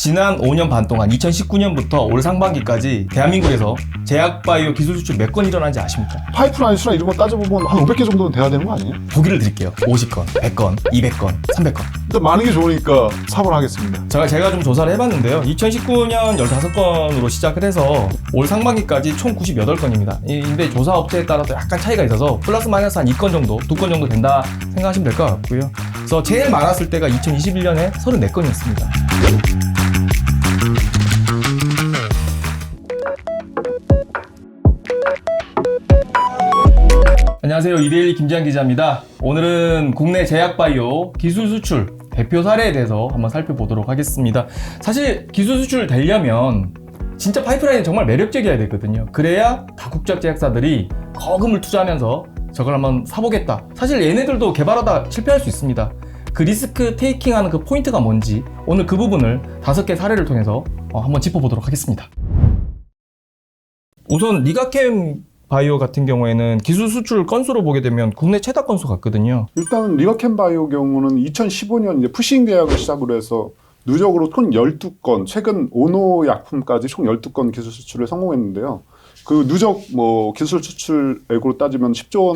지난 5년 반 동안 2019년부터 올 상반기까지 대한민국에서 제약바이오 기술 수출 몇 건 일어난지 아십니까? 파이프라인 수나 이런 거 따져보면 한 500개 정도는 돼야 되는 거 아니에요? 보기를 드릴게요. 50건, 100건, 200건, 300건. 일단 많은 게 좋으니까 삽을 하겠습니다. 제가 좀 조사를 해봤는데요. 2019년 15건으로 시작을 해서 올 상반기까지 총 98건입니다. 근데 조사 업체에 따라서 약간 차이가 있어서 플러스 마이너스 한 2건 정도, 2건 정도 된다 생각하시면 될 것 같고요. 그래서 제일 많았을 때가 2021년에 34건이었습니다. 안녕하세요. 이데일리 김지한 기자입니다. 오늘은 국내 제약바이오 기술 수출 대표 사례에 대해서 한번 살펴보도록 하겠습니다. 사실 기술 수출 되려면 진짜 파이프라인이 정말 매력적이어야 되거든요. 그래야 다국적 제약사들이 거금을 투자하면서 저걸 한번 사보겠다. 사실 얘네들도 개발하다 실패할 수 있습니다. 그 리스크 테이킹하는 그 포인트가 뭔지 오늘 그 부분을 5개 사례를 통해서 한번 짚어보도록 하겠습니다. 우선 리가캠 바이오 같은 경우에는 기술 수출 건수로 보게 되면 국내 최다 건수 같거든요. 일단 리가캠 바이오 경우는 2015년 이제 푸싱 계약을 시작으로 해서 누적으로 총 12건, 최근 오노 약품까지 총 12건 기술 수출에 성공했는데요. 그 누적 기술 수출액으로 따지면 10조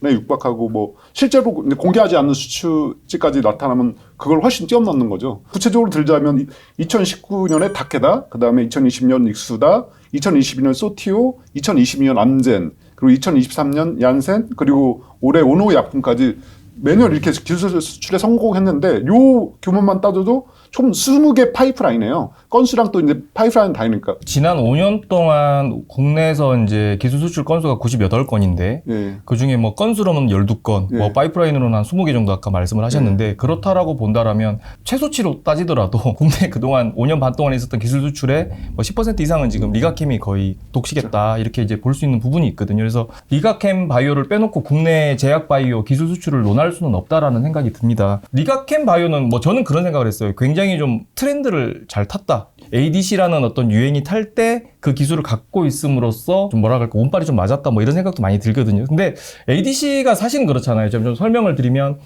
원에 육박하고 실제로 공개하지 않는 수출지까지 나타나면 그걸 훨씬 뛰어넘는 거죠. 구체적으로 들자면 2019년에 다케다, 그다음에 2020년 익수다, 2022년 소티오, 2022년 암젠, 그리고 2023년 얀센, 그리고 올해 오노 약품까지 매년 이렇게 기술 수출에 성공했는데 요 규모만 따져도 총 20개 파이프라인이에요. 건수랑 또 이제 파이프라인 다니니까. 지난 5년 동안 국내에서 이제 기술 수출 건수가 98건인데 예. 그 중에 건수로는 12건, 예. 파이프라인으로는 한 20개 정도 아까 말씀을 하셨는데 그렇다라고 본다라면 최소치로 따지더라도 국내 그동안 5년 반 동안 있었던 기술 수출의 10% 이상은 지금 리가캠이 거의 독식했다 이렇게 이제 볼 수 있는 부분이 있거든요. 그래서 리가캠 바이오를 빼놓고 국내 제약 바이오 기술 수출을 논할 수는 없다라는 생각이 듭니다. 리가캠 바이오는 저는 그런 생각을 했어요. 굉장히 좀 트렌드를 잘 탔다. ADC라는 어떤 유행이 탈 때 그 기술을 갖고 있음으로써 좀 운빨이 좀 맞았다 이런 생각도 많이 들거든요. 근데 ADC가 사실은 그렇잖아요. 좀 설명을 드리면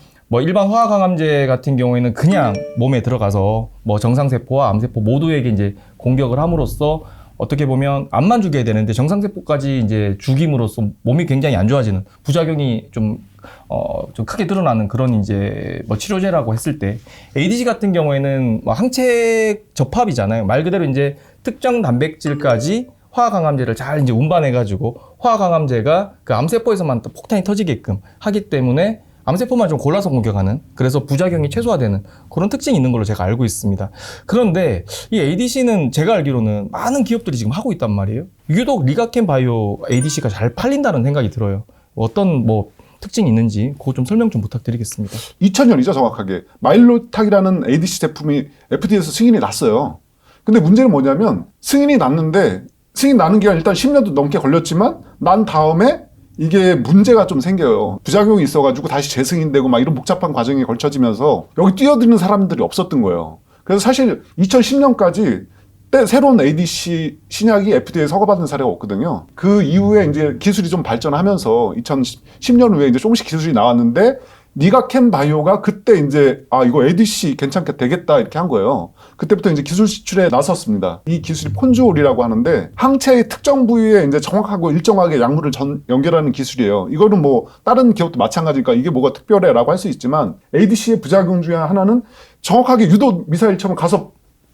일반 화학항암제 같은 경우에는 그냥 몸에 들어가서 정상세포와 암세포 모두에게 이제 공격을 함으로써 어떻게 보면 암만 죽여야 되는데 정상세포까지 이제 죽임으로써 몸이 굉장히 안 좋아지는 부작용이 좀 크게 드러나는 그런 이제 치료제라고 했을 때 ADC 같은 경우에는 항체 접합이잖아요. 말 그대로 이제 특정 단백질까지 화학항암제를 잘 이제 운반해가지고 화학항암제가 그 암세포에서만 또 폭탄이 터지게끔 하기 때문에 암세포만 좀 골라서 공격하는, 그래서 부작용이 최소화되는 그런 특징이 있는 걸로 제가 알고 있습니다. 그런데 이 ADC는 제가 알기로는 많은 기업들이 지금 하고 있단 말이에요. 유독 리가캠 바이오 ADC가 잘 팔린다는 생각이 들어요. 어떤 특징이 있는지 그거 좀 설명 좀 부탁드리겠습니다. 2000년이죠 정확하게. 마일로탁이라는 ADC 제품이 FDA에서 승인이 났어요. 근데 문제는 뭐냐면 승인이 났는데 승인 나는 기간 일단 10년도 넘게 걸렸지만 난 다음에 이게 문제가 좀 생겨요. 부작용이 있어가지고 다시 재승인되고 이런 복잡한 과정이 걸쳐지면서 여기 뛰어드는 사람들이 없었던 거예요. 그래서 사실 2010년까지 새로운 ADC 신약이 FDA에 허가받은 사례가 없거든요. 그 이후에 이제 기술이 좀 발전하면서 2010년 후에 이제 조금씩 기술이 나왔는데 리가캠 바이오가 그때 이제 이거 ADC 괜찮게 되겠다 이렇게 한 거예요. 그때부터 이제 기술 수출에 나섰습니다. 이 기술이 폰주올이라고 하는데 항체의 특정 부위에 이제 정확하고 일정하게 약물을 연결하는 기술이에요. 이거는 다른 기업도 마찬가지니까 이게 뭐가 특별해라고 할 수 있지만 ADC의 부작용 중에 하나는 정확하게 유도 미사일처럼 가서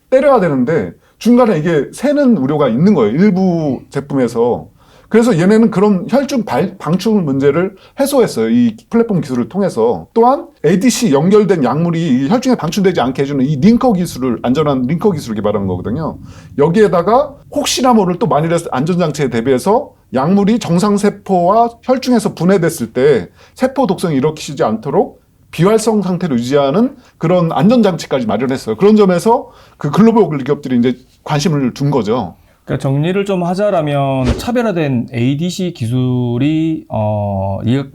때려야 되는데 중간에 이게 새는 우려가 있는 거예요. 일부 제품에서. 그래서 얘네는 그런 혈중 방출 문제를 해소했어요. 이 플랫폼 기술을 통해서. 또한 ADC 연결된 약물이 혈중에 방출되지 않게 해주는 이 링커 기술을, 안전한 링커 기술을 개발한 거거든요. 여기에다가 혹시나 모를 또 만일의 안전장치에 대비해서 약물이 정상세포와 혈중에서 분해됐을 때 세포 독성이 일으키지 않도록 비활성 상태를 유지하는 그런 안전장치까지 마련했어요. 그런 점에서 그 글로벌 기업들이 이제 관심을 둔 거죠. 그러니까 정리를 좀 하자라면 차별화된 ADC 기술이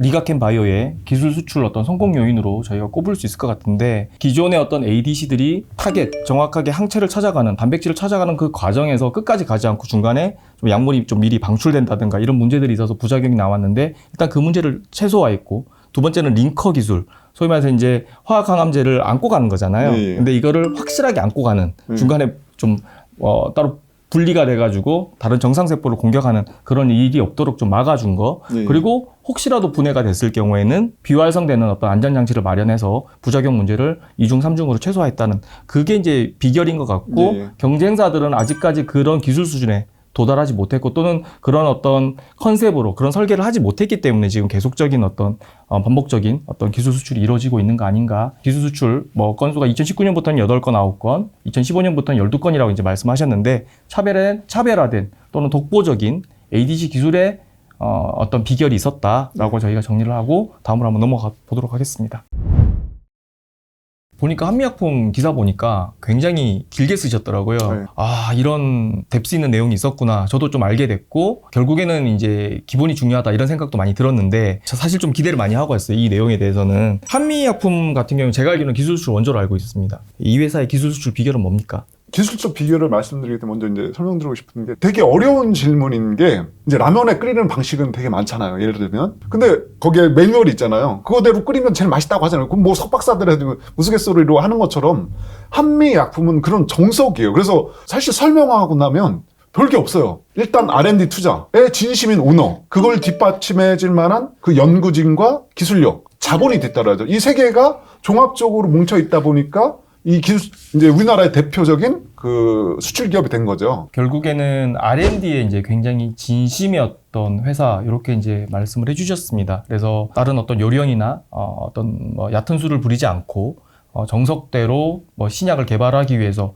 리가캠 바이오의 기술 수출 어떤 성공 요인으로 저희가 꼽을 수 있을 것 같은데, 기존의 어떤 ADC들이 타겟 정확하게 항체를 찾아가는, 단백질을 찾아가는 그 과정에서 끝까지 가지 않고 중간에 좀 약물이 좀 미리 방출된다든가 이런 문제들이 있어서 부작용이 나왔는데 일단 그 문제를 최소화했고, 두 번째는 링커 기술, 소위 말해서 이제 화학항암제를 안고 가는 거잖아요. 근데 이거를 확실하게 안고 가는, 중간에 좀 따로 분리가 돼가지고 다른 정상세포를 공격하는 그런 일이 없도록 좀 막아준 거. 예. 그리고 혹시라도 분해가 됐을 경우에는 비활성되는 어떤 안전장치를 마련해서 부작용 문제를 2중, 3중으로 최소화했다는 그게 이제 비결인 것 같고 예. 경쟁사들은 아직까지 그런 기술 수준에 도달하지 못했고 또는 그런 어떤 컨셉으로 그런 설계를 하지 못했기 때문에 지금 계속적인 어떤 반복적인 어떤 기술 수출이 이루어지고 있는 거 아닌가. 기술 수출 뭐 건수가 2019년부터는 8건, 9건, 2015년부터는 12건이라고 이제 말씀하셨는데 차별화된 또는 독보적인 ADC 기술의 어떤 비결이 있었다라고 저희가 정리를 하고 다음으로 한번 넘어가 보도록 하겠습니다. 보니까 한미약품 기사 보니까 굉장히 길게 쓰셨더라고요. 네. 아, 이런 뎁스 있는 내용이 있었구나. 저도 좀 알게 됐고, 결국에는 이제 기본이 중요하다 이런 생각도 많이 들었는데, 저 사실 좀 기대를 많이 하고 왔어요. 이 내용에 대해서는. 한미약품 같은 경우는 제가 알기로는 기술 수출 원조로 알고 있습니다. 이 회사의 기술 수출 비결은 뭡니까? 기술적 비결을 말씀드리기 때문에 먼저 이제 설명드리고 싶은 게 되게 어려운 질문인 게 이제 라면에 끓이는 방식은 되게 많잖아요. 예를 들면. 근데 거기에 매뉴얼이 있잖아요. 그거대로 끓이면 제일 맛있다고 하잖아요. 그럼 뭐 석박사들 해도 우스갯소리로 하는 것처럼 한미약품은 그런 정석이에요. 그래서 사실 설명하고 나면 별게 없어요. 일단 R&D 투자에 진심인 오너, 그걸 뒷받침해질 만한 그 연구진과 기술력, 자본이 뒤따라야죠. 이 세 개가 종합적으로 뭉쳐 있다 보니까 이 기술, 이제 우리나라의 대표적인 그 수출 기업이 된 거죠. 결국에는 R&D에 이제 굉장히 진심이었던 회사, 이렇게 이제 말씀을 해주셨습니다. 그래서 다른 어떤 요령이나 어떤 뭐 얕은 수를 부리지 않고 정석대로 뭐 신약을 개발하기 위해서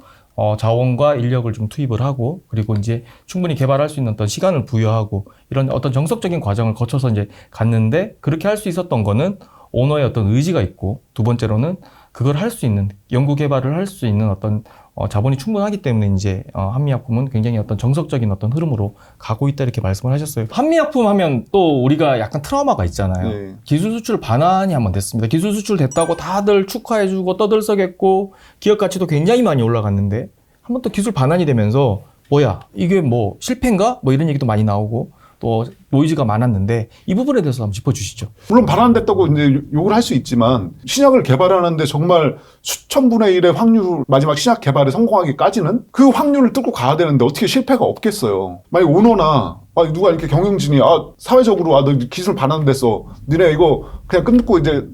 자원과 인력을 좀 투입을 하고, 그리고 이제 충분히 개발할 수 있는 어떤 시간을 부여하고, 이런 어떤 정석적인 과정을 거쳐서 이제 갔는데, 그렇게 할 수 있었던 거는 오너의 어떤 의지가 있고, 두 번째로는 그걸 할 수 있는, 연구 개발을 할 수 있는 어떤 자본이 충분하기 때문에 이제 한미약품은 굉장히 어떤 정석적인 어떤 흐름으로 가고 있다 이렇게 말씀을 하셨어요. 한미약품 하면 또 우리가 약간 트라우마가 있잖아요. 네. 기술 수출 반환이 한번 됐습니다. 기술 수출 됐다고 다들 축하해주고 떠들썩했고 기업 가치도 굉장히 많이 올라갔는데 한번 또 기술 반환이 되면서 뭐야 이게 뭐 실패인가? 뭐 이런 얘기도 많이 나오고 또 노이즈가 많았는데 이 부분에 대해서 한번 짚어주시죠. 물론 반환됐다고 이제 욕을 할 수 있지만 신약을 개발하는데 정말 수천 분의 1의 확률, 마지막 신약 개발에 성공하기까지는 그 확률을 뚫고 가야 되는데 어떻게 실패가 없겠어요. 만약 오너나 누가 이렇게 경영진이 사회적으로 너 기술 반환됐어. 니네 이거 그냥 끊고 이제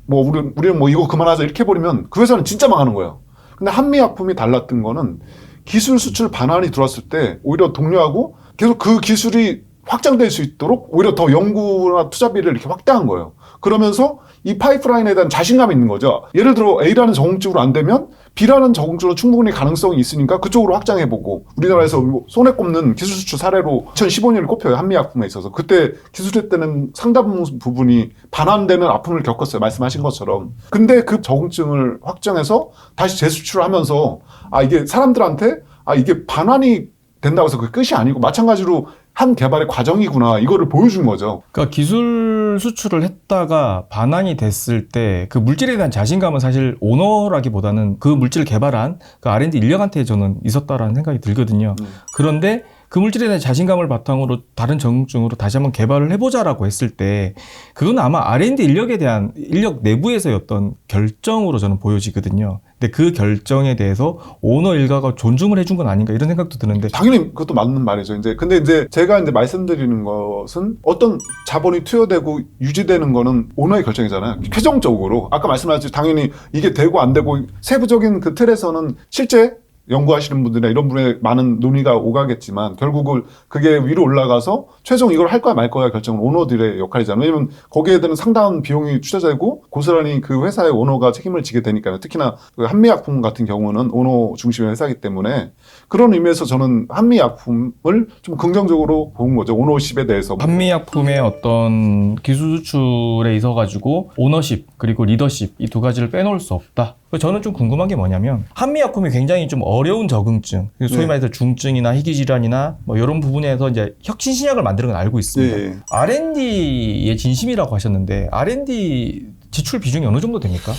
뭐 우리는 뭐 이거 그만하자 이렇게 해버리면 그 회사는 진짜 망하는 거예요. 근데 한미약품이 달랐던 거는 기술 수출 반환이 들어왔을 때 오히려 동료하고 계속 그 기술이 확장될 수 있도록 오히려 더 연구나 투자비를 이렇게 확대한 거예요. 그러면서 이 파이프라인에 대한 자신감이 있는 거죠. 예를 들어 A라는 적응증으로 안 되면 B라는 적응증으로 충분히 가능성이 있으니까 그쪽으로 확장해보고, 우리나라에서 손에 꼽는 기술 수출 사례로 2015년을 꼽혀요. 한미약품에 있어서. 그때 기술회 때는 상당 부분이 반환되는 아픔을 겪었어요. 말씀하신 것처럼. 근데 그 적응증을 확정해서 다시 재수출을 하면서 이게 사람들한테 이게 반환이 된다고 해서 그게 끝이 아니고 마찬가지로 한 개발의 과정이구나, 이거를 보여준 거죠. 그러니까 기술 수출을 했다가 반환이 됐을 때 그 물질에 대한 자신감은 사실 오너라기보다는 그 물질을 개발한 그 R&D 인력한테 저는 있었다라는 생각이 들거든요. 그런데 그 물질에 대한 자신감을 바탕으로 다른 적응증으로 다시 한번 개발을 해보자라고 했을 때 그건 아마 R&D 인력에 대한 인력 내부에서의 어떤 결정으로 저는 보여지거든요. 근데 그 결정에 대해서 오너 일가가 존중을 해준 건 아닌가 이런 생각도 드는데, 당연히 그것도 맞는 말이죠. 근데 이제 제가 말씀드리는 것은 어떤 자본이 투여되고 유지되는 거는 오너의 결정이잖아요. 최종적으로 아까 말씀하셨듯이 당연히 이게 되고 안 되고 세부적인 그 틀에서는 실제 연구하시는 분들이나 이런 분의 많은 논의가 오가겠지만 결국은 그게 위로 올라가서 최종 이걸 할 거야 말 거야 결정은 오너들의 역할이잖아요. 왜냐면 거기에 대한 상당한 비용이 투자되고 고스란히 그 회사의 오너가 책임을 지게 되니까요. 특히나 그 한미약품 같은 경우는 오너 중심의 회사이기 때문에 그런 의미에서 저는 한미약품을 좀 긍정적으로 본 거죠. 오너십에 대해서. 한미약품의 어떤 기술 수출에 있어가지고 오너십 그리고 리더십 이 두 가지를 빼놓을 수 없다. 저는 좀 궁금한 게 뭐냐면 한미약품이 굉장히 좀 어려운 적응증, 소위 말해서 중증이나 희귀질환이나 뭐 이런 부분에서 이제 혁신 신약을 만드는 건 알고 있습니다. 네. R&D의 진심이라고 하셨는데 R&D 지출 비중이 어느 정도 됩니까?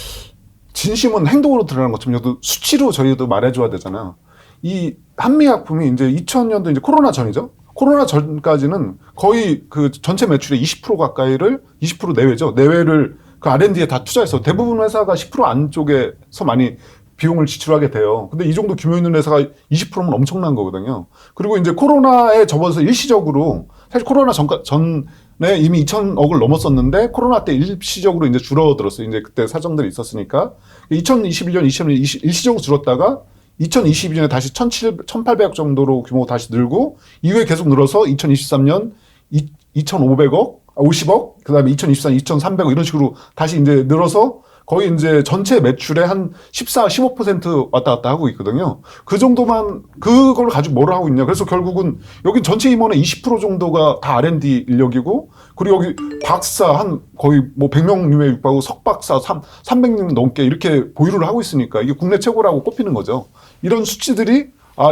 진심은 행동으로 드러나는 것처럼 수치로 저희도 말해줘야 되잖아요. 이 한미약품이 이제 2000년도 이제 코로나 전이죠. 코로나 전까지는 거의 그 전체 매출의 20% 가까이를 20% 내외죠. 내외를 그 R&D에 다 투자해서 대부분 회사가 10% 안쪽에서 많이 비용을 지출하게 돼요. 근데 이 정도 규모 있는 회사가 20%면 엄청난 거거든요. 그리고 이제 코로나에 접어서 일시적으로 사실 코로나 전에 이미 2천억을 넘었었는데 코로나 때 일시적으로 이제 줄어들었어요. 이제 그때 사정들이 있었으니까 2021년, 2020년 일시적으로 줄었다가 2022년에 다시 1,800억 정도로 규모가 다시 늘고 이후에 계속 늘어서 2023년 2,500억, 50억, 그다음에 2024년 2,300억 이런 식으로 다시 이제 늘어서 거의 이제 전체 매출의 한 14, 15% 왔다 갔다 하고 있거든요. 그 정도만, 그걸 가지고 뭘 하고 있냐. 그래서 결국은 여기 전체 임원의 20% 정도가 다 R&D 인력이고, 그리고 여기 박사 한 거의 뭐 100명 이상에 육박하고 석박사 300명 넘게 이렇게 보유를 하고 있으니까 이게 국내 최고라고 꼽히는 거죠. 이런 수치들이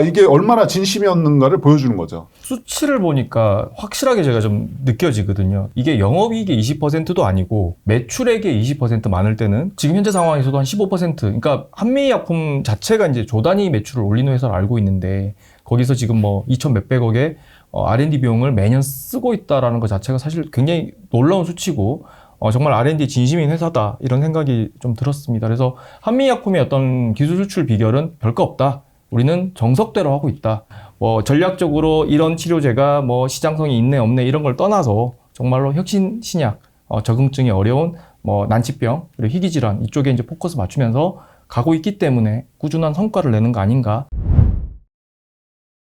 이게 얼마나 진심이었는가를 보여주는 거죠. 수치를 보니까 확실하게 제가 좀 느껴지거든요. 이게 영업이익의 20%도 아니고 매출액의 20% 많을 때는 지금 현재 상황에서도 한 15%, 그러니까 한미약품 자체가 이제 조 단위 매출을 올리는 회사를 알고 있는데 거기서 지금 뭐 2천 몇백억의 R&D 비용을 매년 쓰고 있다라는 것 자체가 사실 굉장히 놀라운 수치고 정말 R&D 진심인 회사다 이런 생각이 좀 들었습니다. 그래서 한미약품의 어떤 기술 수출 비결은 별거 없다. 우리는 정석대로 하고 있다. 뭐 전략적으로 이런 치료제가 뭐 시장성이 있네 없네 이런 걸 떠나서 정말로 혁신 신약, 적응증이 어려운 뭐 난치병 그리고 희귀질환 이쪽에 이제 포커스 맞추면서 가고 있기 때문에 꾸준한 성과를 내는 거 아닌가.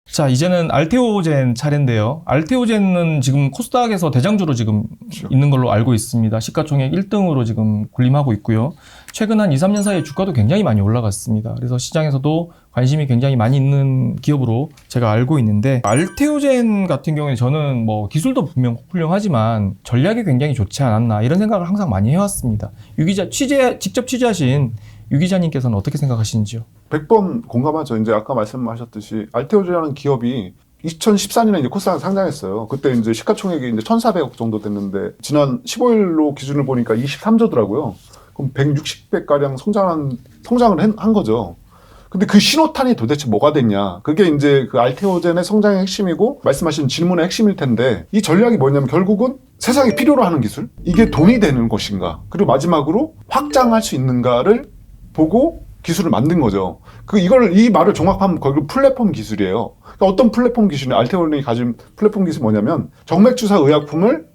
자, 이제는 알테오젠 차례인데요. 알테오젠은 지금 코스닥에서 대장주로 지금 그렇죠. 있는 걸로 알고 있습니다. 시가총액 1등으로 지금 군림하고 있고요. 최근 한 2, 3년 사이에 주가도 굉장히 많이 올라갔습니다. 그래서 시장에서도 관심이 굉장히 많이 있는 기업으로 제가 알고 있는데 알테오젠 같은 경우에 저는 뭐 기술도 분명 훌륭하지만 전략이 굉장히 좋지 않았나 이런 생각을 항상 많이 해왔습니다. 직접 취재하신 유 기자님께서는 어떻게 생각하시는지요? 100번 공감하죠. 이제 아까 말씀하셨듯이 알테오제라는 기업이 2014년에 이제 코스닥에 상장했어요. 그때 이제 시가총액이 이제 1,400억 정도 됐는데 지난 15일로 기준을 보니까 23조더라고요. 그럼 160배 가량 성장을 한 거죠. 근데 그 신호탄이 도대체 뭐가 됐냐? 그게 이제 그 알테오젠의 성장의 핵심이고 말씀하신 질문의 핵심일 텐데 이 전략이 뭐냐면 결국은 세상에 필요로 하는 기술? 이게 돈이 되는 것인가? 그리고 마지막으로 확장할 수 있는가를 보고 기술을 만든 거죠. 이 말을 종합하면 거기 플랫폼 기술이에요. 그러니까 어떤 플랫폼 기술이 알테오젠이 가진 플랫폼 기술이 뭐냐면 정맥주사 의약품을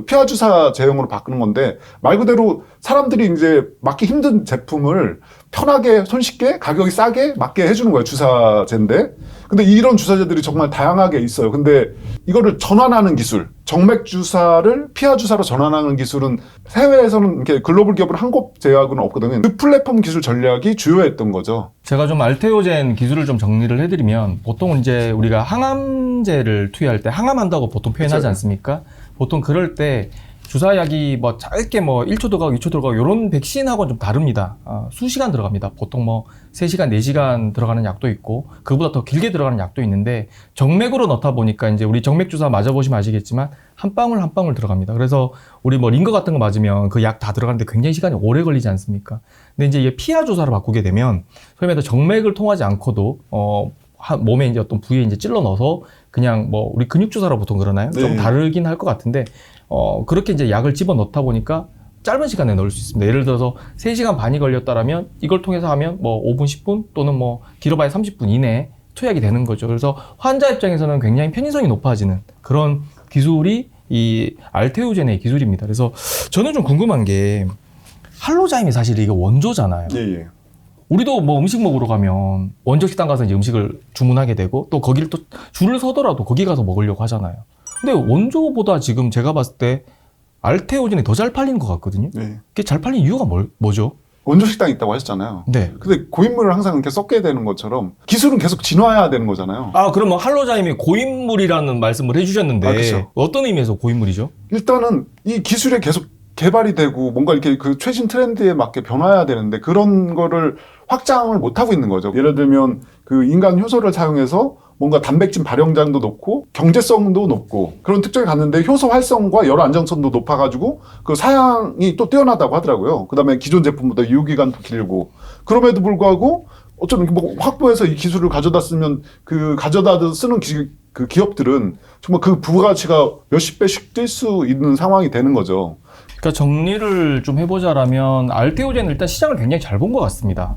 피하 주사 제형으로 바꾸는 건데 말 그대로 사람들이 이제 맞기 힘든 제품을 편하게 손쉽게 가격이 싸게 맞게 해주는 거예요. 주사제인데 근데 이런 주사제들이 정말 다양하게 있어요. 근데 이거를 전환하는 기술, 정맥 주사를 피하 주사로 전환하는 기술은 해외에서는 이렇게 글로벌 기업은 한국 제약은 없거든요. 그 플랫폼 기술 전략이 주요했던 거죠. 제가 좀 알테오젠 기술을 좀 정리를 해드리면 보통 이제 우리가 항암제를 투여할 때 항암한다고 보통 표현하지 그렇죠. 않습니까? 보통 그럴 때 주사약이 뭐 짧게 뭐 1초 들어가고 2초 들어가고 이런 백신하고는 좀 다릅니다. 수시간 들어갑니다. 보통 뭐 3시간, 4시간 들어가는 약도 있고 그보다 더 길게 들어가는 약도 있는데 정맥으로 넣다 보니까 이제 우리 정맥 주사 맞아보시면 아시겠지만 한 방울 한 방울 들어갑니다. 그래서 우리 뭐 링거 같은 거 맞으면 그 약 다 들어가는데 굉장히 시간이 오래 걸리지 않습니까? 근데 이제 얘 피하 주사로 바꾸게 되면 소위 말해서 정맥을 통하지 않고도 몸에 이제 어떤 부위에 이제 찔러 넣어서 그냥 뭐 우리 근육 주사로 보통 그러나요? 네. 좀 다르긴 할 것 같은데 그렇게 이제 약을 집어 넣다 보니까 짧은 시간에 넣을 수 있습니다. 예를 들어서 3시간 반이 걸렸다라면 이걸 통해서 하면 뭐 5분, 10분 또는 뭐 길어봐야 30분 이내에 투약이 되는 거죠. 그래서 환자 입장에서는 굉장히 편의성이 높아지는 그런 기술이 이 알테오젠의 기술입니다. 그래서 저는 좀 궁금한 게 할로자임이 사실 이게 원조잖아요. 예. 우리도 뭐 음식 먹으러 가면 원조 식당 가서 이제 음식을 주문하게 되고 또 거기를 또 줄을 서더라도 거기 가서 먹으려고 하잖아요. 근데 원조보다 지금 제가 봤을 때 알테오젠이 더 잘 팔리는 것 같거든요. 네. 그게 잘 팔리는 이유가 뭐죠? 원조 식당이 있다고 하셨잖아요. 네. 근데 고인물을 항상 이렇게 섞게 되는 것처럼 기술은 계속 진화해야 되는 거잖아요. 그러면 할로자임이 고인물이라는 말씀을 해주셨는데 그렇죠. 어떤 의미에서 고인물이죠? 일단은 이 기술에 계속 개발이 되고 뭔가 이렇게 그 최신 트렌드에 맞게 변화해야 되는데 그런 거를 확장을 못 하고 있는 거죠. 예를 들면 그 인간 효소를 사용해서 뭔가 단백질 발영량도 높고 경제성도 높고 그런 특징을 갖는데 효소 활성과 열화 안정성도 높아가지고 그 사양이 또 뛰어나다고 하더라고요. 그다음에 기존 제품보다 유효기간도 길고 그럼에도 불구하고 어쩌면 뭐 확보해서 이 기술을 가져다 쓰면 그 가져다 쓰는 그 기업들은 정말 그 부가가치가 몇십 배씩 뛸 수 있는 상황이 되는 거죠. 그러니까 정리를 좀 해보자라면 알테오젠은 일단 시장을 굉장히 잘 본 것 같습니다.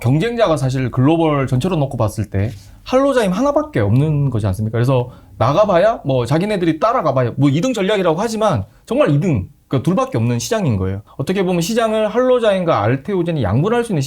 경쟁자가 사실 글로벌 전체로 놓고 봤을 때 할로자임 하나밖에 없는 거지 않습니까? 그래서 나가봐야 뭐 자기네들이 따라가봐야 뭐 2등 전략이라고 하지만 정말 2등 그 둘밖에 없는 시장인 거예요. 어떻게 보면 시장을 할로자임과 알테오젠이 양분할 수 있는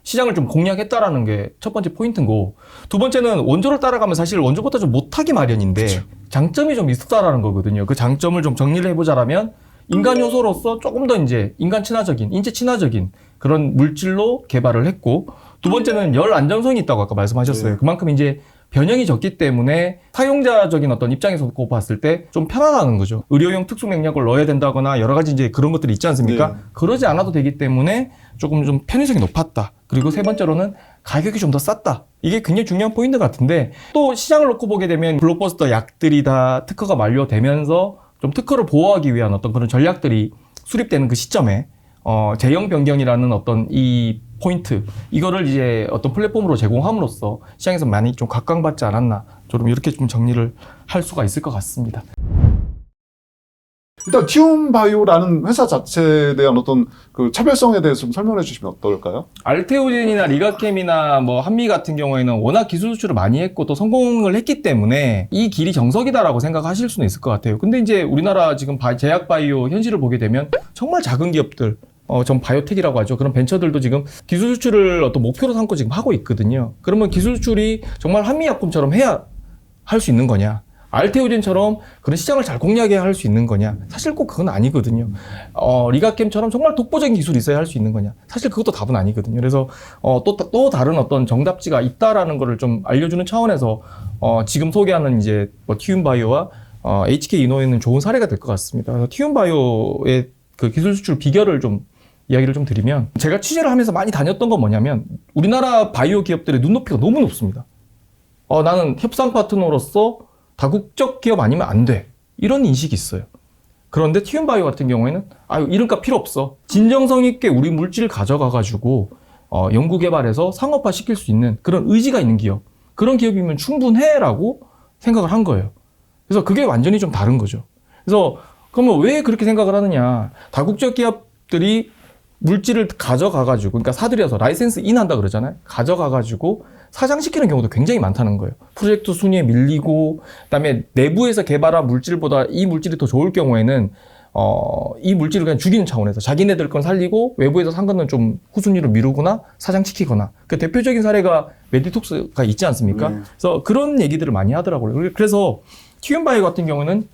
시장을 좀 공략했다라는 게 첫 번째 포인트고, 두 번째는 원조를 따라가면 사실 원조보다 좀 못하기 마련인데 그쵸. 장점이 좀 있었다라는 거거든요. 그 장점을 좀 정리를 해보자라면 인간 요소로서 조금 더 이제 인간 친화적인, 인체 친화적인 그런 물질로 개발을 했고, 두 번째는 열 안정성이 있다고 아까 말씀하셨어요. 네. 그만큼 이제 변형이 적기 때문에 사용자적인 어떤 입장에서 놓고 봤을 때 좀 편안한 거죠. 의료용 특수 맥약을 넣어야 된다거나 여러 가지 이제 그런 것들이 있지 않습니까? 네. 그러지 않아도 되기 때문에 조금 좀 편의성이 높았다. 그리고 세 번째로는 가격이 좀 더 쌌다. 이게 굉장히 중요한 포인트 같은데, 또 시장을 놓고 보게 되면 블록버스터 약들이 다 특허가 만료되면서 좀 특허를 보호하기 위한 어떤 그런 전략들이 수립되는 그 시점에 제형 변경이라는 어떤 이 포인트, 이거를 이제 어떤 플랫폼으로 제공함으로써 시장에서 많이 좀 각광받지 않았나, 좀 이렇게 좀 정리를 할 수가 있을 것 같습니다. 일단 티움바이오라는 회사 자체에 대한 어떤 그 차별성에 대해서 좀 설명해 주시면 어떨까요? 알테오젠이나 리가캠이나 뭐 한미 같은 경우에는 워낙 기술 수출을 많이 했고 또 성공을 했기 때문에 이 길이 정석이다라고 생각하실 수는 있을 것 같아요. 근데 이제 우리나라 지금 제약 바이오 현실을 보게 되면 정말 작은 기업들, 전 바이오텍이라고 하죠. 그런 벤처들도 지금 기술 수출을 어떤 목표로 삼고 지금 하고 있거든요. 그러면 기술 수출이 정말 한미약품처럼 해야 할 수 있는 거냐? 알테오젠처럼 그런 시장을 잘 공략해야 할 수 있는 거냐? 사실 꼭 그건 아니거든요. 리가캠처럼 정말 독보적인 기술이 있어야 할 수 있는 거냐? 사실 그것도 답은 아니거든요. 그래서 또 다른 어떤 정답지가 있다라는 거를 좀 알려주는 차원에서 지금 소개하는 이제 뭐 티움바이오와 HK 이노에는 좋은 사례가 될 것 같습니다. 그래서 티움바이오의 그 기술 수출 비결을 좀 이야기를 좀 드리면, 제가 취재를 하면서 많이 다녔던 건 뭐냐면 우리나라 바이오 기업들의 눈높이가 너무 높습니다. 나는 협상 파트너로서 다국적 기업 아니면 안 돼. 이런 인식이 있어요. 그런데 티움바이오 같은 경우에는 이름값 필요 없어. 진정성 있게 우리 물질을 가져가가지고 연구개발해서 상업화 시킬 수 있는 그런 의지가 있는 기업. 그런 기업이면 충분해라고 생각을 한 거예요. 그래서 그게 완전히 좀 다른 거죠. 그래서 그러면 왜 그렇게 생각을 하느냐. 다국적 기업들이 물질을 가져가가지고, 그러니까 사들여서 라이센스 인한다 그러잖아요. 가져가가지고 사장시키는 경우도 굉장히 많다는 거예요. 프로젝트 순위에 밀리고, 그다음에 내부에서 개발한 물질보다 이 물질이 더 좋을 경우에는 이 물질을 그냥 죽이는 차원에서 자기네들 건 살리고 외부에서 산 거는 좀 후순위로 미루거나 사장시키거나, 그 대표적인 사례가 메디톡스가 있지 않습니까? 그래서 그런 얘기들을 많이 하더라고요. 그래서 티움바이오 같은 경우는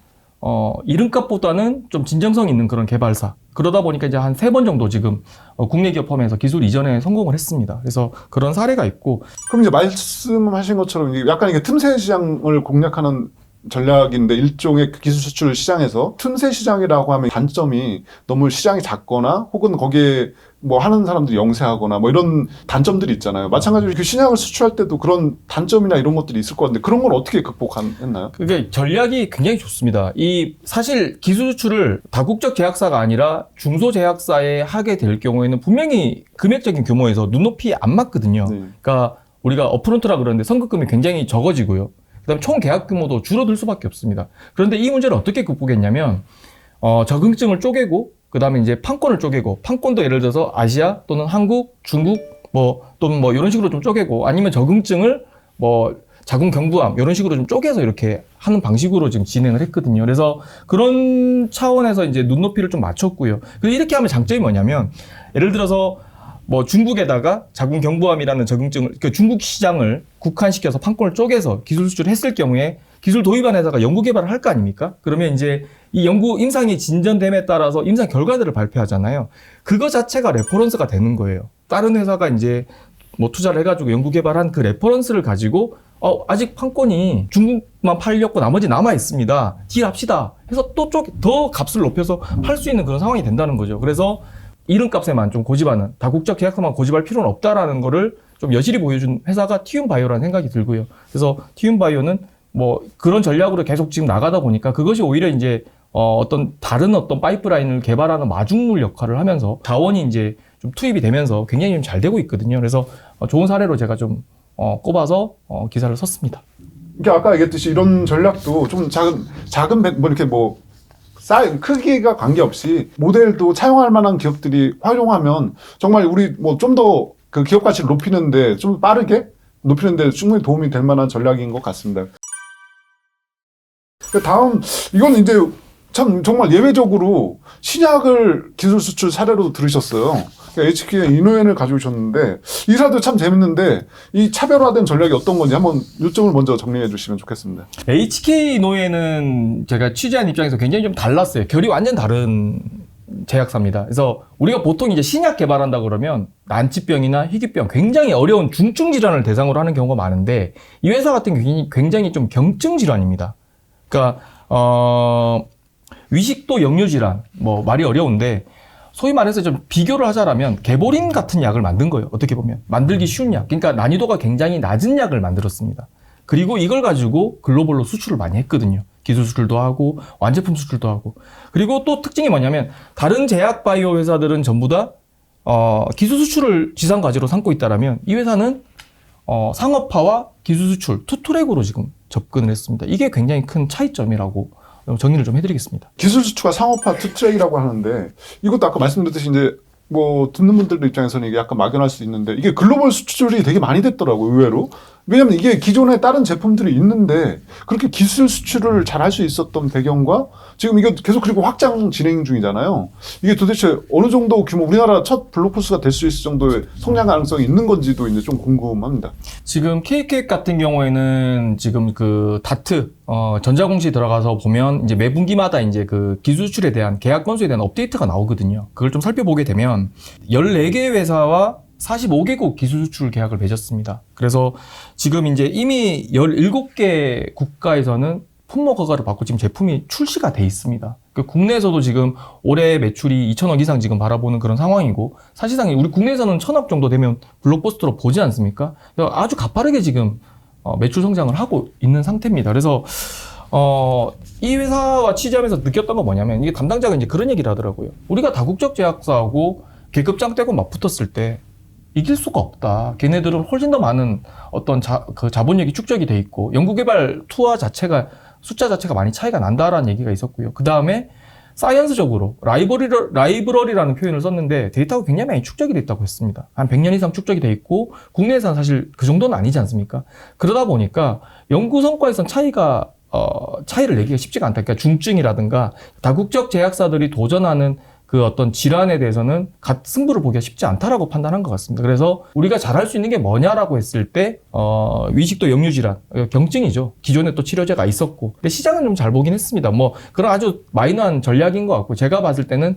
이름값보다는 좀 진정성 있는 그런 개발사. 그러다 보니까 이제 한 3번 정도 지금 국내 기업 포함해서 기술 이전에 성공을 했습니다. 그래서 그런 사례가 있고. 그럼 이제 말씀하신 것처럼 이게 약간 이게 틈새 시장을 공략하는 전략인데, 일종의 그 기술 수출 시장에서 틈새 시장이라고 하면 단점이 너무 시장이 작거나 혹은 거기에 뭐 하는 사람들이 영세하거나 뭐 이런 단점들이 있잖아요. 마찬가지로 그 신약을 수출할 때도 그런 단점이나 이런 것들이 있을 것 같은데, 그런 걸 어떻게 극복했나요? 그게 전략이 굉장히 좋습니다. 사실 기술 수출을 다국적 제약사가 아니라 중소제약사에 하게 될 경우에는 분명히 금액적인 규모에서 눈높이에 안 맞거든요. 네. 그러니까 우리가 업프론트라 그러는데 선급금이 굉장히 적어지고요. 그다음 총 계약 규모도 줄어들 수밖에 없습니다. 그런데 이 문제를 어떻게 극복했냐면 적응증을 쪼개고, 그다음에 이제 판권을 쪼개고, 판권도 예를 들어서 아시아 또는 한국, 중국 또는 이런 식으로 좀 쪼개고, 아니면 적응증을 자궁 경부암 이런 식으로 좀 쪼개서 이렇게 하는 방식으로 지금 진행을 했거든요. 그래서 그런 차원에서 이제 눈높이를 좀 맞췄고요. 그리고 이렇게 하면 장점이 뭐냐면, 예를 들어서 중국에다가 자궁 경부암이라는 적응증을, 중국 시장을 국한시켜서 판권을 쪼개서 기술 수출을 했을 경우에 기술 도입한 회사가 연구 개발을 할 거 아닙니까? 그러면 이제 이 연구 임상이 진전됨에 따라서 임상 결과들을 발표하잖아요. 그거 자체가 레퍼런스가 되는 거예요. 다른 회사가 이제 투자를 해가지고 연구 개발한 그 레퍼런스를 가지고 아직 판권이 중국만 팔렸고 나머지 남아 있습니다. 딜합시다 해서 또 더 값을 높여서 팔 수 있는 그런 상황이 된다는 거죠. 그래서 이름값에만 좀 고집하는, 다국적 계약서만 고집할 필요는 없다라는 거를 좀 여실히 보여준 회사가 티움바이오라는 생각이 들고요. 그래서 티움바이오는 그런 전략으로 계속 지금 나가다 보니까 그것이 오히려 이제 다른 파이프라인을 개발하는 마중물 역할을 하면서 자원이 이제 좀 투입이 되면서 굉장히 좀 잘 되고 있거든요. 그래서 좋은 사례로 제가 좀 꼽아서 기사를 썼습니다. 그러니까 아까 얘기했듯이 이런 전략도 좀 작은 이렇게 크기가 관계없이 모델도 차용할 만한 기업들이 활용하면 정말 우리 좀 더 그 기업 가치를 높이는데 좀 빠르게 높이는데 충분히 도움이 될 만한 전략인 것 같습니다. 다음 이건 이제 참 정말 예외적으로 신약을 기술 수출 사례로 들으셨어요. HK의 이노엔을 가져오셨는데 이 사례도 참 재밌는데 이 차별화된 전략이 어떤 건지 한번 요점을 먼저 정리해 주시면 좋겠습니다. HK 노예는 제가 취재한 입장에서 굉장히 좀 달랐어요. 결이 완전 다른 제약사입니다. 그래서 우리가 보통 이제 신약 개발한다 그러면 난치병이나 희귀병 굉장히 어려운 중증 질환을 대상으로 하는 경우가 많은데 이 회사 같은 경우는 굉장히 좀 경증 질환입니다. 그러니까 위식도 역류 질환 뭐 말이 어려운데 소위 말해서 좀 비교를 하자라면 개보린 같은 약을 만든 거예요. 어떻게 보면 만들기 쉬운 약, 그러니까 난이도가 굉장히 낮은 약을 만들었습니다. 그리고 이걸 가지고 글로벌로 수출을 많이 했거든요. 기술 수출도 하고 완제품 수출도 하고. 그리고 또 특징이 뭐냐면 다른 제약 바이오 회사들은 전부 다 기술 수출을 지상 과제로 삼고 있다라면 이 회사는 상업화와 기술 수출 투트랙으로 지금 접근을 했습니다. 이게 굉장히 큰 차이점이라고 정리를 좀 해드리겠습니다. 기술 수출과 상업화 투트랙이라고 하는데 이것도 아까 말씀드렸듯이 이제 뭐 듣는 분들 입장에서는 이게 약간 막연할 수 있는데 이게 글로벌 수출이 되게 많이 됐더라고요, 의외로. 왜냐면 이게 기존에 다른 제품들이 있는데 그렇게 기술 수출을 잘 할 수 있었던 배경과 지금 이게 계속 그리고 확장 진행 중이잖아요. 이게 도대체 어느 정도 규모, 우리나라 첫 블록버스가 될 수 있을 정도의 성장 가능성이 있는 건지도 이제 좀 궁금합니다. 지금 KK 같은 경우에는 지금 그 다트 전자공시 들어가서 보면 이제 매 분기마다 이제 그 기술 수출에 대한 계약 건수에 대한 업데이트가 나오거든요. 그걸 좀 살펴보게 되면 14개 회사와 45개국 기술 수출 계약을 맺었습니다. 그래서 지금 이제 이미 17개 국가에서는 품목 허가를 받고 지금 제품이 출시가 돼 있습니다. 국내에서도 지금 올해 매출이 2천억 이상 지금 바라보는 그런 상황이고 사실상 우리 국내에서는 1,000억 정도 되면 블록버스터로 보지 않습니까? 아주 가파르게 지금 매출 성장을 하고 있는 상태입니다. 그래서 이 회사와 취재하면서 느꼈던 건 뭐냐면 이게 담당자가 이제 그런 얘기를 하더라고요. 우리가 다국적 제약사하고 계급장 떼고 맞붙었을 때 이길 수가 없다. 걔네들은 훨씬 더 많은 어떤 자본력이 축적이 돼 있고 연구개발 투하 자체가 숫자 자체가 많이 차이가 난다라는 얘기가 있었고요. 그 다음에 사이언스적으로 라이브러리라는 표현을 썼는데 데이터가 굉장히 많이 축적이 돼 있다고 했습니다. 한 100년 이상 축적이 돼 있고 국내에서는 사실 그 정도는 아니지 않습니까? 그러다 보니까 연구 성과에선 차이를 내기가 쉽지가 않다. 그러니까 중증이라든가 다국적 제약사들이 도전하는 그 어떤 질환에 대해서는 승부를 보기가 쉽지 않다라고 판단한 것 같습니다. 그래서 우리가 잘할 수 있는 게 뭐냐라고 했을 때 위식도 역류 질환, 경증이죠. 기존에 또 치료제가 있었고, 근데 시장은 좀 잘 보긴 했습니다. 뭐 그런 아주 마이너한 전략인 것 같고, 제가 봤을 때는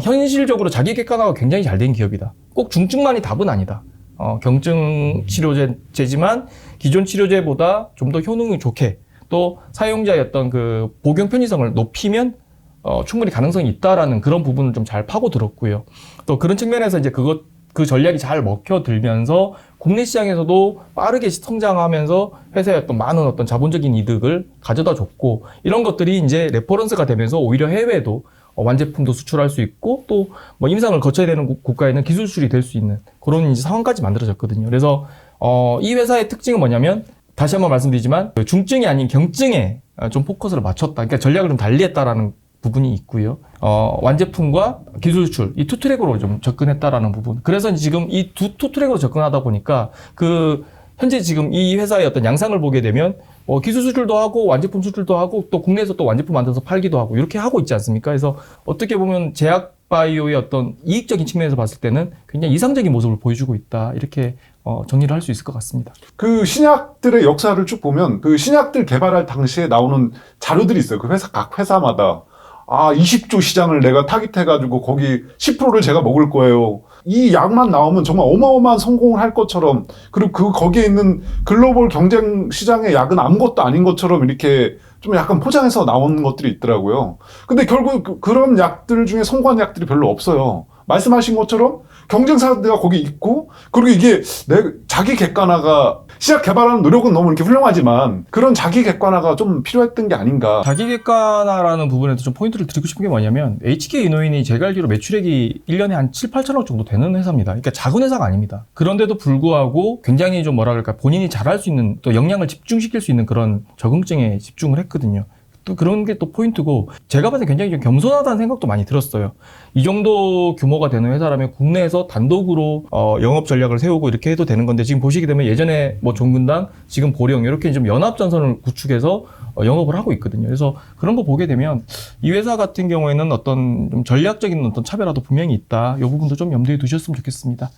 현실적으로 자기 객관화가 굉장히 잘 된 기업이다. 꼭 중증만이 답은 아니다. 경증 치료제지만 기존 치료제보다 좀 더 효능이 좋게 또 사용자의 어떤 그 복용 편의성을 높이면 충분히 가능성이 있다라는 그런 부분을 좀 잘 파고들었고요. 또 그런 측면에서 이제 그 전략이 잘 먹혀들면서 국내 시장에서도 빠르게 성장하면서 회사의 어떤 많은 어떤 자본적인 이득을 가져다 줬고 이런 것들이 이제 레퍼런스가 되면서 오히려 해외에도 완제품도 수출할 수 있고 또 뭐 임상을 거쳐야 되는 국가에는 기술 수출이 될 수 있는 그런 이제 상황까지 만들어졌거든요. 그래서 이 회사의 특징은 뭐냐면 다시 한번 말씀드리지만 중증이 아닌 경증에 좀 포커스를 맞췄다. 그러니까 전략을 좀 달리했다라는 부분이 있고요. 완제품과 기술 수출 이 투 트랙으로 좀 접근했다라는 부분. 그래서 지금 이 투 트랙으로 접근하다 보니까 현재 지금 이 회사의 어떤 양상을 보게 되면 기술 수출도 하고 완제품 수출도 하고 또 국내에서 또 완제품 만들어서 팔기도 하고 이렇게 하고 있지 않습니까? 그래서 어떻게 보면 제약 바이오의 어떤 이익적인 측면에서 봤을 때는 굉장히 이상적인 모습을 보여주고 있다. 이렇게 정리를 할 수 있을 것 같습니다. 그 신약들의 역사를 쭉 보면 그 신약들 개발할 당시에 나오는 자료들이 있어요. 그 각 회사마다. 20조 시장을 내가 타깃해가지고 거기 10%를 제가 먹을 거예요. 이 약만 나오면 정말 어마어마한 성공을 할 것처럼, 그리고 거기에 있는 글로벌 경쟁 시장의 약은 아무것도 아닌 것처럼 이렇게 좀 약간 포장해서 나오는 것들이 있더라고요. 근데 결국 그런 약들 중에 성공한 약들이 별로 없어요. 말씀하신 것처럼 경쟁사가 거기 있고, 그리고 이게 자기 객관화가 시작 개발하는 노력은 너무 이렇게 훌륭하지만 그런 자기 객관화가 좀 필요했던 게 아닌가. 자기 객관화라는 부분에서 좀 포인트를 드리고 싶은 게 뭐냐면 HK 이노인이 제가 알기로 매출액이 1년에 한 7, 8천억 정도 되는 회사입니다. 그러니까 작은 회사가 아닙니다. 그런데도 불구하고 굉장히 좀 본인이 잘할 수 있는 또 역량을 집중시킬 수 있는 그런 적응증에 집중을 했거든요. 또 그런 게 또 포인트고, 제가 봤을 때 굉장히 좀 겸손하다는 생각도 많이 들었어요. 이 정도 규모가 되는 회사라면 국내에서 단독으로 영업 전략을 세우고 이렇게 해도 되는 건데, 지금 보시게 되면 예전에 뭐 종근당, 지금 고령 이렇게 좀 연합 전선을 구축해서 영업을 하고 있거든요. 그래서 그런 거 보게 되면 이 회사 같은 경우에는 어떤 좀 전략적인 어떤 차별화도 분명히 있다. 이 부분도 좀 염두에 두셨으면 좋겠습니다.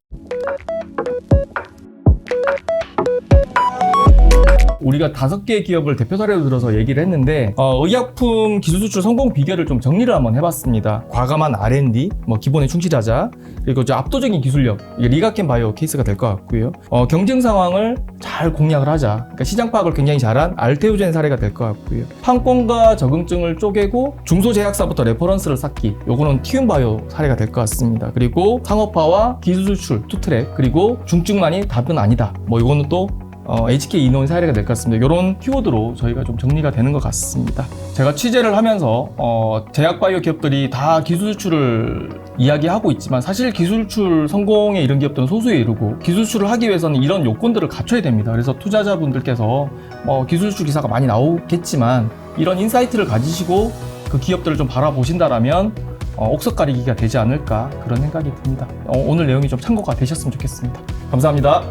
우리가 5개의 기업을 대표 사례로 들어서 얘기를 했는데, 의약품 기술 수출 성공 비결을 좀 정리를 한번 해봤습니다. 과감한 R&D, 뭐 기본에 충실하자, 그리고 저 압도적인 기술력, 이게 리가켄 바이오 케이스가 될 것 같고요. 경쟁 상황을 잘 공략을 하자, 그러니까 시장 파악을 굉장히 잘한 알테오젠 사례가 될 것 같고요. 판권과 적응증을 쪼개고 중소제약사부터 레퍼런스를 쌓기, 요거는 티움 바이오 사례가 될 것 같습니다. 그리고 상업화와 기술 수출, 투트랙, 그리고 중증만이 답은 아니다. 뭐 이거는 또 HK 이노의 사례가 될 것 같습니다. 이런 키워드로 저희가 좀 정리가 되는 것 같습니다. 제가 취재를 하면서 제약바이오 기업들이 다 기술 수출을 이야기하고 있지만, 사실 기술 수출 성공에 이른 기업들은 소수에 이르고, 기술 수출을 하기 위해서는 이런 요건들을 갖춰야 됩니다. 그래서 투자자분들께서 기술 수출 기사가 많이 나오겠지만, 이런 인사이트를 가지시고 그 기업들을 좀 바라보신다라면 옥석 가리기가 되지 않을까, 그런 생각이 듭니다. 오늘 내용이 좀 참고가 되셨으면 좋겠습니다. 감사합니다.